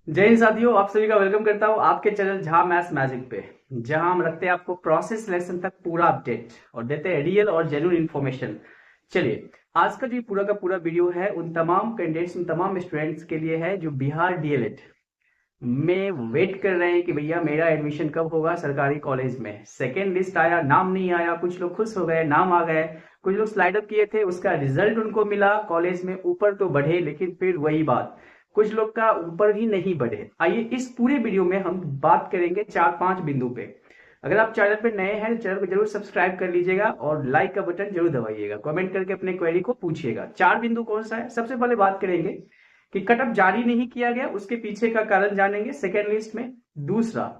जय हिंद साथियों, आप सभी का वेलकम करता हूं आपके चैनल झा मैथ्स मैजिक पे, जहां हम रखते हैं आपको प्रोसेस सिलेक्शन तक पूरा अपडेट और देते हैं रियल और जेन्युइन इन्फॉर्मेशन। चलिए, आज का जो पूरा का पूरा वीडियो है उन तमाम कैंडिडेट्स, उन तमाम स्टूडेंट्स के लिए है जो बिहार डीएलएड में वेट कर रहे हैं कि भैया मेरा एडमिशन कब होगा सरकारी कॉलेज में। सेकेंड लिस्ट आया, नाम नहीं आया, कुछ लोग खुश हो गए, नाम आ गए, कुछ लोग स्लाइड अप किए थे, उसका रिजल्ट उनको मिला, कॉलेज में ऊपर तो बढ़े, लेकिन फिर वही बात, कुछ लोग का ऊपर ही नहीं बढ़े। आइए इस पूरे वीडियो में हम बात करेंगे 4-5 बिंदु पे। अगर आप चैनल पे नए हैं तो चैनल को जरूर सब्सक्राइब कर लीजिएगा और लाइक का बटन जरूर दबाइएगा, कमेंट करके अपने क्वेरी को पूछिएगा। 4 बिंदु कौन सा है? सबसे पहले बात करेंगे कि कटअप जारी नहीं किया गया, उसके पीछे का कारण जानेंगे सेकेंड लिस्ट में। दूसरा,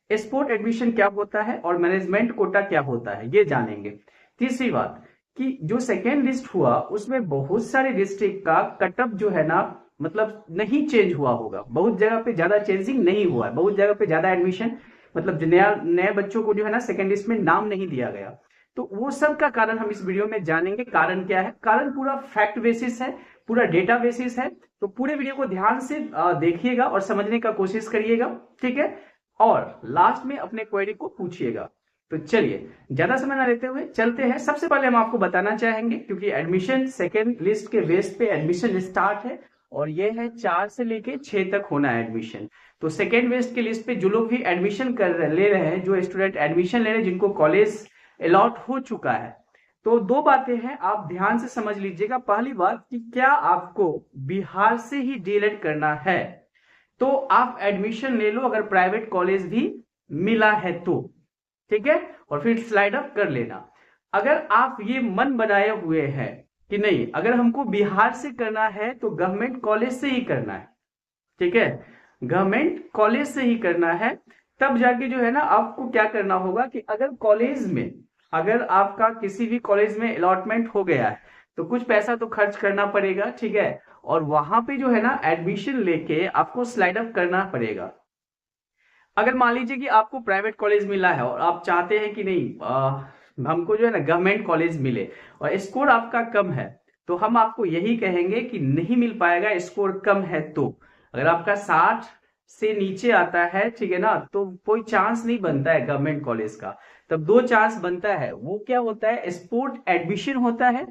स्पोर्ट एडमिशन क्या होता है और मैनेजमेंट कोटा क्या होता है, ये जानेंगे। तीसरी बात कि जो सेकेंड लिस्ट हुआ उसमें बहुत सारे डिस्ट्रिक्ट का कटअप जो है ना, मतलब नहीं चेंज हुआ होगा, बहुत जगह पे ज्यादा चेंजिंग नहीं हुआ है, बहुत जगह पे ज्यादा एडमिशन, मतलब नया नए बच्चों को जो है ना सेकेंड लिस्ट में नाम नहीं दिया गया। तो वो सब का कारण हम इस वीडियो में जानेंगे। कारण क्या है? कारण पूरा फैक्ट बेसिस है, पूरा डेटा बेसिस है। तो पूरे वीडियो को ध्यान से देखिएगा और समझने का कोशिश करिएगा, ठीक है? और लास्ट में अपने क्वेरी को पूछिएगा। तो चलिए, ज्यादा समय ना लेते हुए चलते हैं। सबसे पहले हम आपको बताना चाहेंगे, क्योंकि एडमिशन सेकेंड लिस्ट के बेस पे एडमिशन स्टार्ट है और ये है 4 से लेके 6 तक होना है एडमिशन। तो सेकेंड लिस्ट के लिस्ट पे जो लोग भी एडमिशन ले रहे हैं, जो स्टूडेंट एडमिशन ले रहे हैं, जिनको कॉलेज अलॉट हो चुका है, तो दो बातें हैं, आप ध्यान से समझ लीजिएगा। पहली बात कि क्या आपको बिहार से ही डीएलएड करना है तो आप एडमिशन ले लो, अगर प्राइवेट कॉलेज भी मिला है तो, ठीक है? और फिर स्लाइड अप कर लेना। अगर आप ये मन बनाए हुए हैं कि नहीं, अगर हमको बिहार से करना है तो गवर्नमेंट कॉलेज से ही करना है, ठीक है, गवर्नमेंट कॉलेज से ही करना है, तब जाके जो है ना आपको क्या करना होगा कि अगर कॉलेज में, अगर आपका किसी भी कॉलेज में अलॉटमेंट हो गया है तो कुछ पैसा तो खर्च करना पड़ेगा, ठीक है? और वहां पे जो है ना एडमिशन लेके आपको स्लाइड अप करना पड़ेगा। अगर मान लीजिए कि आपको प्राइवेट कॉलेज मिला है और आप चाहते हैं कि नहीं, हमको जो है ना गवर्नमेंट कॉलेज मिले, और स्कोर आपका कम है, तो हम आपको यही कहेंगे कि नहीं मिल पाएगा, स्कोर कम है तो। अगर आपका 60 से नीचे आता है, ठीक है ना, तो कोई चांस नहीं बनता है गवर्नमेंट कॉलेज का। तब दो चांस बनता है, वो क्या होता है? स्पोर्ट एडमिशन होता है,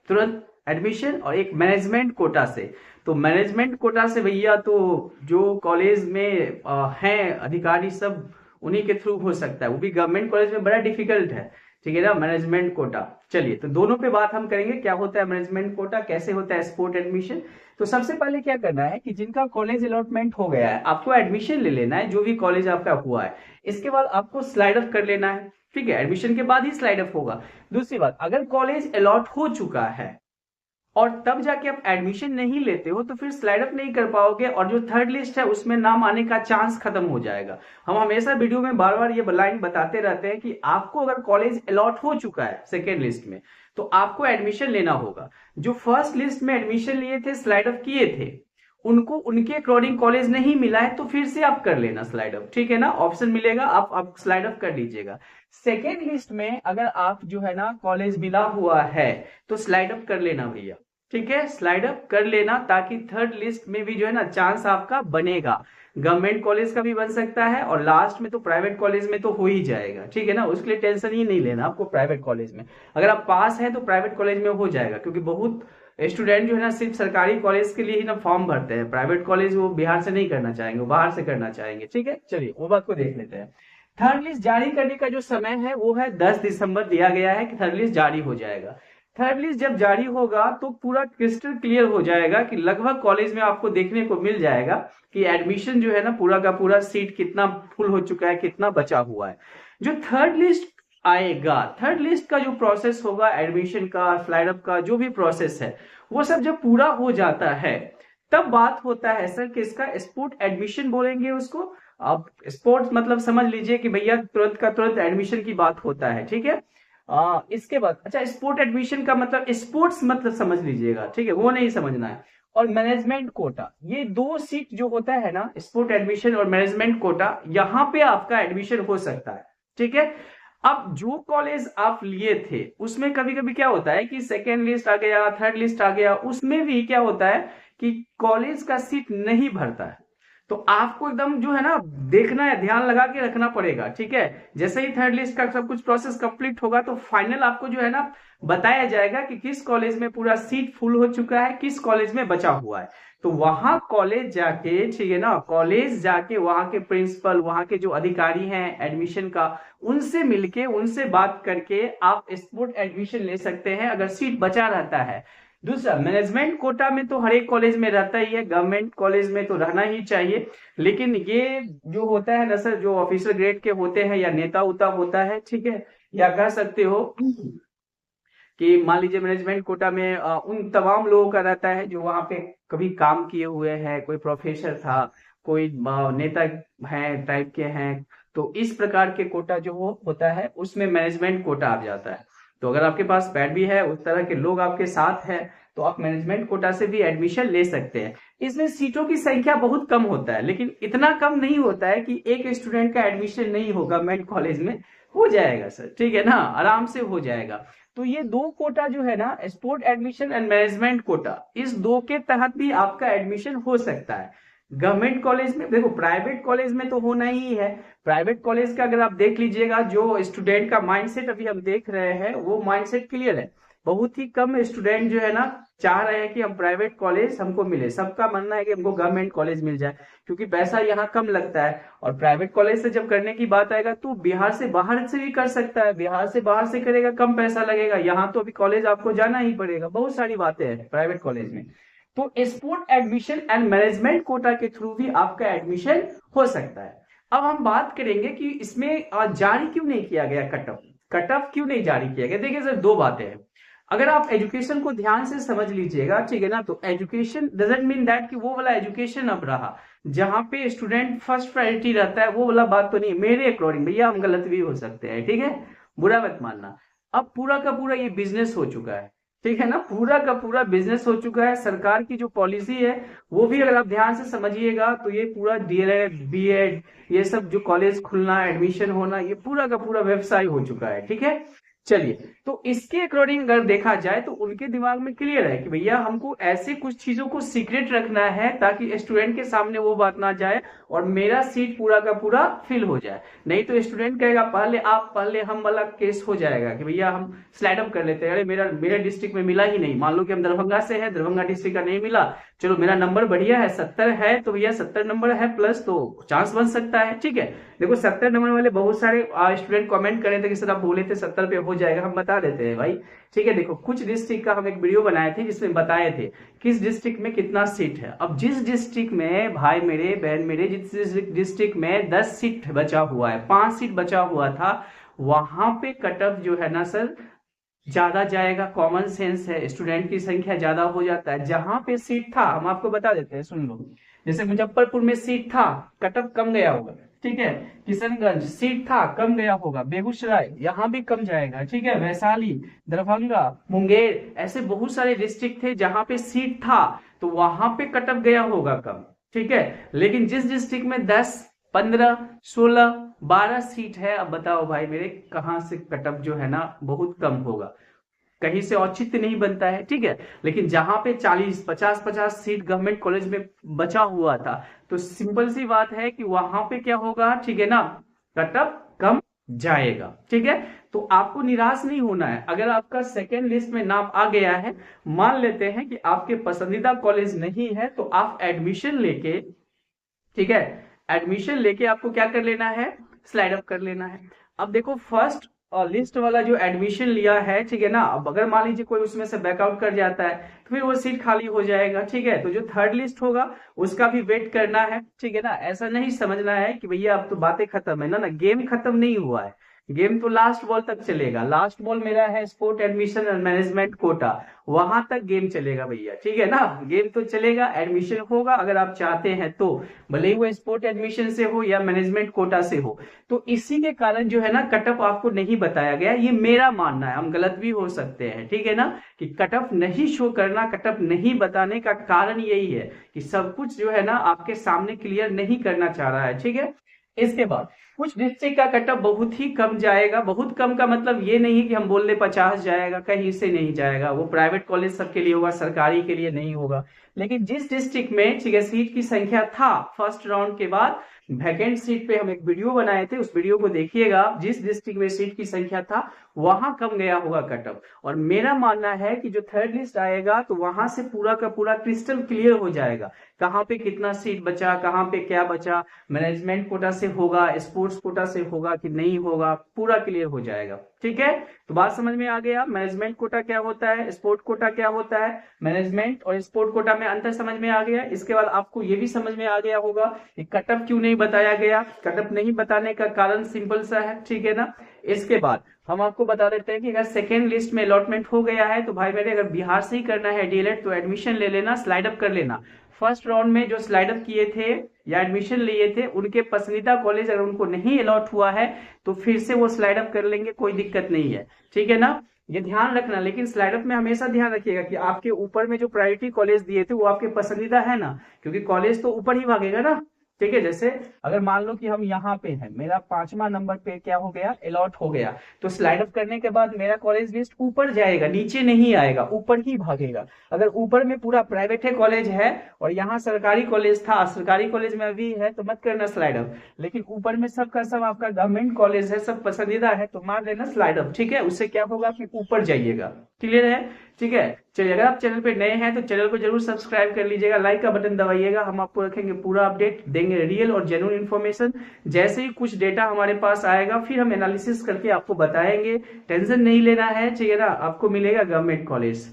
तुरंत एडमिशन, और एक मैनेजमेंट कोटा से। तो मैनेजमेंट कोटा से भैया तो जो कॉलेज में हैं अधिकारी सब, उन्हीं के थ्रू हो सकता है, वो भी गवर्नमेंट कॉलेज में बड़ा डिफिकल्ट है, ठीक है ना, मैनेजमेंट कोटा। चलिए, तो दोनों पे बात हम करेंगे, क्या होता है मैनेजमेंट कोटा, कैसे होता है स्पोर्ट एडमिशन। तो सबसे पहले क्या करना है कि जिनका कॉलेज अलॉटमेंट हो गया है, आपको एडमिशन ले लेना है जो भी कॉलेज आपका हुआ है। इसके बाद आपको स्लाइड अप कर लेना है, ठीक है, एडमिशन के बाद ही स्लाइड अप होगा। दूसरी बात, अगर कॉलेज अलॉट हो चुका है और तब जाके आप एडमिशन नहीं लेते हो तो फिर स्लाइड अप नहीं कर पाओगे, और जो थर्ड लिस्ट है उसमें नाम आने का चांस खत्म हो जाएगा। हम हमेशा वीडियो में बार बार ये लाइन बताते रहते हैं कि आपको अगर कॉलेज अलॉट हो चुका है सेकेंड लिस्ट में तो आपको एडमिशन लेना होगा। जो फर्स्ट लिस्ट में एडमिशन लिए थे, स्लाइड अप किए थे, उनको उनके अकॉर्डिंग कॉलेज नहीं मिला है तो फिर से आप कर लेना स्लाइड अप, ठीक है ना, ऑप्शन मिलेगा, आप स्लाइड अप कर लीजिएगा। सेकेंड लिस्ट में अगर आप जो है ना कॉलेज मिला हुआ है तो स्लाइड अप कर लेना भैया, ठीक है, स्लाइड अप कर लेना, ताकि थर्ड लिस्ट में भी जो है ना चांस आपका बनेगा। गवर्नमेंट कॉलेज का भी बन सकता है और लास्ट में तो प्राइवेट कॉलेज में तो हो ही जाएगा, ठीक है ना, उसके लिए टेंशन ही नहीं लेना आपको। प्राइवेट कॉलेज में अगर आप पास है तो प्राइवेट कॉलेज में हो जाएगा, क्योंकि बहुत स्टूडेंट जो है ना सिर्फ सरकारी कॉलेज के लिए ही ना फॉर्म भरते हैं, प्राइवेट कॉलेज वो बिहार से नहीं करना चाहेंगे, वो बाहर से करना चाहेंगे, ठीक है। चलिए, वो बात को देख लेते हैं। थर्ड लिस्ट जारी करने का जो समय है वो है 10 दिसंबर दिया गया है कि थर्ड लिस्ट जारी हो जाएगा। थर्ड लिस्ट जब जारी होगा तो पूरा क्रिस्टल क्लियर हो जाएगा कि लगभग कॉलेज में आपको देखने को मिल जाएगा कि एडमिशन जो है ना पूरा का पूरा सीट कितना फुल हो चुका है, कितना बचा हुआ है। जो थर्ड लिस्ट आएगा, थर्ड लिस्ट का जो प्रोसेस होगा, एडमिशन का, स्लाइड अप का जो भी प्रोसेस है, वो सब जब पूरा हो जाता है तब बात होता है सर किसका, स्पोर्ट एडमिशन बोलेंगे उसको। अब स्पोर्ट्स मतलब समझ लीजिए कि भैया तुरंत का तुरंत एडमिशन की बात होता है, ठीक है। इसके बाद अच्छा, स्पोर्ट एडमिशन का मतलब स्पोर्ट्स मतलब समझ लीजिएगा, ठीक है, वो नहीं समझना है। और मैनेजमेंट कोटा, ये दो सीट जो होता है ना, स्पोर्ट एडमिशन और मैनेजमेंट कोटा, यहां पे आपका एडमिशन हो सकता है, ठीक है। अब जो कॉलेज आप लिए थे उसमें कभी कभी क्या होता है कि सेकेंड लिस्ट आ गया, थर्ड लिस्ट आ गया, उसमें भी क्या होता है कि कॉलेज का सीट नहीं भरता है। तो आपको एकदम जो है ना देखना है, ध्यान लगा के रखना पड़ेगा, ठीक है। जैसे ही थर्ड लिस्ट का सब कुछ प्रोसेस कंप्लीट होगा तो फाइनल आपको जो है ना बताया जाएगा कि किस कॉलेज में पूरा सीट फुल हो चुका है, किस कॉलेज में बचा हुआ है। तो वहां कॉलेज जाके, ठीक है ना, कॉलेज जाके वहां के प्रिंसिपल, वहां के जो अधिकारी हैं एडमिशन का, उनसे मिलके, उनसे बात करके आप स्पोर्ट एडमिशन ले सकते हैं अगर सीट बचा रहता है। दूसरा, मैनेजमेंट कोटा में तो हर एक कॉलेज में रहता ही है, गवर्नमेंट कॉलेज में तो रहना ही चाहिए। लेकिन ये जो होता है ना सर, जो ऑफिसर ग्रेड के होते हैं या नेता उता होता है, ठीक है, या कह सकते हो कि मान लीजिए मैनेजमेंट कोटा में उन तमाम लोगों का रहता है जो वहां पे कभी काम किए हुए हैं, कोई प्रोफेसर था, कोई नेता है टाइप के हैं। तो इस प्रकार के कोटा जो होता है उसमें मैनेजमेंट कोटा आ जाता है। तो अगर आपके पास पैड भी है, उस तरह के लोग आपके साथ हैं, तो आप मैनेजमेंट कोटा से भी एडमिशन ले सकते हैं। इसमें सीटों की संख्या बहुत कम होता है, लेकिन इतना कम नहीं होता है कि एक स्टूडेंट का एडमिशन नहीं होगा गवर्नमेंट कॉलेज में। हो जाएगा सर, ठीक है ना, आराम से हो जाएगा। तो ये दो कोटा जो है ना, sport admission and management quota, इस दो के तहत भी आपका एडमिशन हो सकता है। गवर्नमेंट कॉलेज में देखो, प्राइवेट कॉलेज में तो होना ही है। प्राइवेट कॉलेज का अगर आप देख लीजिएगा, जो स्टूडेंट का माइंडसेट अभी हम देख रहे हैं वो माइंडसेट क्लियर है। बहुत ही कम स्टूडेंट जो है ना चाह रहे हैं कि हम प्राइवेट कॉलेज हमको मिले, सबका मानना है कि हमको गवर्नमेंट कॉलेज मिल जाए, क्योंकि पैसा यहाँ कम लगता है। और प्राइवेट कॉलेज से जब करने की बात आएगा तो बिहार से बाहर से भी कर सकता है, बिहार से बाहर से करेगा कम पैसा लगेगा, यहाँ तो अभी कॉलेज आपको जाना ही पड़ेगा, बहुत सारी बातें हैं प्राइवेट कॉलेज में। तो sport admission and management quota के थ्रू भी आपका एडमिशन हो सकता है। अब हम बात करेंगे कि इसमें जारी क्यों नहीं किया गया कट ऑफ, कट ऑफ क्यों नहीं जारी किया गया। देखिए सर, दो बातें हैं। अगर आप एजुकेशन को ध्यान से समझ लीजिएगा, ठीक है ना, तो एजुकेशन डजंट मीन दैट कि वो वाला एजुकेशन अब रहा जहां पे स्टूडेंट फर्स्ट प्रायोरिटी रहता है, वो वाला बात तो नहीं। मेरे अकॉर्डिंग, भैया हम गलत भी हो सकते हैं, ठीक है, बुरा मत मानना। अब पूरा का पूरा ये बिजनेस हो चुका है, ठीक है ना, पूरा का पूरा बिजनेस हो चुका है। सरकार की जो पॉलिसी है वो भी अगर आप ध्यान से समझिएगा तो ये पूरा डीएलएड, बीएड, ये सब जो कॉलेज खुलना, एडमिशन होना, ये पूरा का पूरा व्यवसाय हो चुका है, ठीक है। चलिए, तो इसके अकॉर्डिंग अगर देखा जाए तो उनके दिमाग में क्लियर है कि भैया हमको ऐसे कुछ चीजों को सीक्रेट रखना है ताकि स्टूडेंट के सामने वो बात ना जाए और मेरा सीट पूरा का पूरा फिल हो जाए। नहीं तो स्टूडेंट कहेगा पहले आप पहले हम वाला केस हो जाएगा कि भैया हम स्लाइड अप कर लेते हैं, अरे मेरा डिस्ट्रिक्ट में मिला ही नहीं। मान लो कि हम दरभंगा से है, दरभंगा डिस्ट्रिक्ट का नहीं मिला, चलो मेरा नंबर बढ़िया है 70 है, तो भैया 70 नंबर है प्लस तो चांस बन सकता है, ठीक है। देखो 70 नंबर वाले बहुत सारे स्टूडेंट कमेंट करे थे कि सर आप बोले थे 70 पे हो जाएगा, हम बता देते हैं भाई, ठीक है। देखो कुछ डिस्ट्रिक्ट का हम एक वीडियो बनाए थे जिसमें बताए थे किस डिस्ट्रिक्ट में कितना सीट है। अब जिस डिस्ट्रिक्ट में भाई मेरे, बहन मेरे, जिस डिस्ट्रिक्ट में 10 सीट बचा हुआ है, 5 सीट बचा हुआ था, वहां पे कट ऑफ जो है ना सर ज्यादा जाएगा। कॉमन सेंस है, स्टूडेंट की संख्या ज्यादा हो जाता है। जहां पे सीट था, हम आपको बता देते हैं, सुन लो, जैसे मुजफ्फरपुर में सीट था, कट ऑफ कम गया होगा, ठीक है। किशनगंज सीट था, कम गया होगा। बेगूसराय यहाँ भी कम जाएगा, ठीक है। वैशाली, दरभंगा, मुंगेर, ऐसे बहुत सारे डिस्ट्रिक्ट थे जहां पे सीट था, तो वहां पे कट ऑफ गया होगा कम, ठीक है। लेकिन जिस डिस्ट्रिक्ट में 10, 15, 16, 12 सीट है, अब बताओ भाई मेरे कहां से कट ऑफ जो है ना बहुत कम होगा, कहीं से औचित्य नहीं बनता है, ठीक है। लेकिन जहां पे 40, 50 सीट गवर्नमेंट कॉलेज में बचा हुआ था, तो सिंपल सी बात है कि वहां पे क्या होगा, ठीक है ना, कट ऑफ कम जाएगा, ठीक है। तो आपको निराश नहीं होना है। अगर आपका सेकेंड लिस्ट में नाम आ गया है, मान लेते हैं कि आपके पसंदीदा कॉलेज नहीं है, तो आप एडमिशन लेके, ठीक है, एडमिशन लेके आपको क्या कर लेना है, स्लाइड अप कर लेना है। अब देखो फर्स्ट लिस्ट वाला जो एडमिशन लिया है, ठीक है ना, अब अगर मान लीजिए कोई उसमें से बैकआउट कर जाता है तो फिर वो सीट खाली हो जाएगा, ठीक है। तो जो थर्ड लिस्ट होगा उसका भी वेट करना है, ठीक है ना। ऐसा नहीं समझना है कि भैया अब तो बातें खत्म है, ना गेम खत्म नहीं हुआ है, गेम तो लास्ट बॉल तक चलेगा। लास्ट बॉल मेरा है sport admission and management quota, वहां तक गेम चलेगा भैया, ठीक है ना। गेम तो चलेगा, एडमिशन होगा अगर आप चाहते हैं तो, भले ही वो स्पोर्ट एडमिशन से हो या मैनेजमेंट कोटा से हो। तो इसी के कारण जो है ना कट ऑफ आपको नहीं बताया गया, ये मेरा मानना है, हम गलत भी हो सकते हैं, ठीक है ना, कि कट ऑफ नहीं शो करना, कट ऑफ नहीं बताने का कारण यही है कि सब कुछ जो है ना आपके सामने क्लियर नहीं करना चाह रहा है, ठीक है। इसके बाद कुछ डिस्ट्रिक्ट का कट ऑफ बहुत ही कम जाएगा। बहुत कम का मतलब ये नहीं कि हम बोल रहे 50 जाएगा, कहीं से नहीं जाएगा। वो प्राइवेट कॉलेज सबके लिए होगा, सरकारी के लिए नहीं होगा। लेकिन जिस डिस्ट्रिक्ट में ठीक है सीट की संख्या था फर्स्ट राउंड के बाद वैकेंट सीट पे हम एक वीडियो बनाए थे, उस वीडियो को देखिएगा। जिस डिस्ट्रिक्ट में सीट की संख्या था वहां कम गया होगा कट ऑफ, और मेरा मानना है कि जो थर्ड लिस्ट आएगा तो वहां से पूरा का पूरा क्रिस्टल क्लियर हो जाएगा कहाँ पे कितना सीट बचा, कहाँ पे क्या बचा, मैनेजमेंट कोटा से होगा, स्पोर्ट्स कोटा से होगा कि नहीं होगा, पूरा क्लियर हो जाएगा। ठीक है, तो बात समझ में आ गया। मैनेजमेंट कोटा क्या होता है, स्पोर्ट कोटा क्या होता है, मैनेजमेंट और स्पोर्ट कोटा में अंतर समझ में आ गया। इसके बाद आपको ये भी समझ में आ गया होगा कि कट ऑफ क्यों नहीं बताया गया। कट ऑफ नहीं बताने का कारण सिंपल सा है, ठीक है ना। इसके बाद हम आपको बता देते हैं कि अगर सेकेंड लिस्ट में अलॉटमेंट हो गया है तो भाई मेरे अगर बिहार से ही करना है डीएलएड तो एडमिशन ले लेना, स्लाइड अप कर लेना। फर्स्ट राउंड में जो स्लाइड अप किए थे या एडमिशन लिए थे उनके पसंदीदा कॉलेज अगर उनको नहीं अलॉट हुआ है तो फिर से वो स्लाइड अप कर लेंगे, कोई दिक्कत नहीं है, ठीक है ना। ये ध्यान रखना, लेकिन स्लाइड अप में हमेशा ध्यान रखिएगा कि आपके ऊपर में जो प्रायोरिटी कॉलेज दिए थे वो आपके पसंदीदा है ना, क्योंकि कॉलेज तो ऊपर ही भागेगा ना। ठीक है, जैसे अगर मान लो कि हम यहाँ पे हैं, मेरा 5वां नंबर पे क्या हो गया, अलॉट हो गया, तो स्लाइड अप करने के बाद मेरा कॉलेज लिस्ट ऊपर जाएगा, नीचे नहीं आएगा, ऊपर ही भागेगा। अगर ऊपर में पूरा प्राइवेट है कॉलेज है और यहाँ सरकारी कॉलेज था, सरकारी कॉलेज में अभी है तो मत करना स्लाइड अप, लेकिन ऊपर में सबका सब आपका गवर्नमेंट कॉलेज है, सब पसंदीदा है तो मार लेना स्लाइड अप। ठीक है, उससे क्या होगा कि ऊपर जाइएगा। क्लियर है, ठीक है। चलिए, अगर आप चैनल पे नए हैं तो चैनल को जरूर सब्सक्राइब कर लीजिएगा, लाइक का बटन दबाइएगा। हम आपको रखेंगे पूरा अपडेट, देंगे रियल और जेन्युइन इन्फॉर्मेशन। जैसे ही कुछ डेटा हमारे पास आएगा फिर हम एनालिसिस करके आपको बताएंगे। टेंशन नहीं लेना है, ठीक है ना। आपको मिलेगा गवर्नमेंट कॉलेज,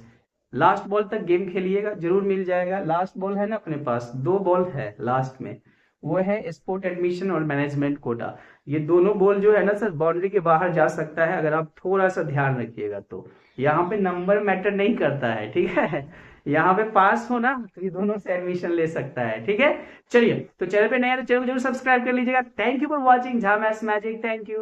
लास्ट बॉल तक गेम खेलिएगा, जरूर मिल जाएगा। लास्ट बॉल है ना अपने पास, 2 बॉल है लास्ट में, वो है स्पोर्ट एडमिशन और मैनेजमेंट कोटा। ये दोनों बॉल जो है ना सर बाउंड्री के बाहर जा सकता है अगर आप थोड़ा सा ध्यान रखिएगा तो। यहाँ पे नंबर मैटर नहीं करता है, ठीक है। यहाँ पे पास हो ना तो ये दोनों से एडमिशन ले सकता है, ठीक है। चलिए, तो चैनल पे नया तो चैनल को जरूर सब्सक्राइब कर लीजिएगा। Thank you for watching Jha maths magic, thank you.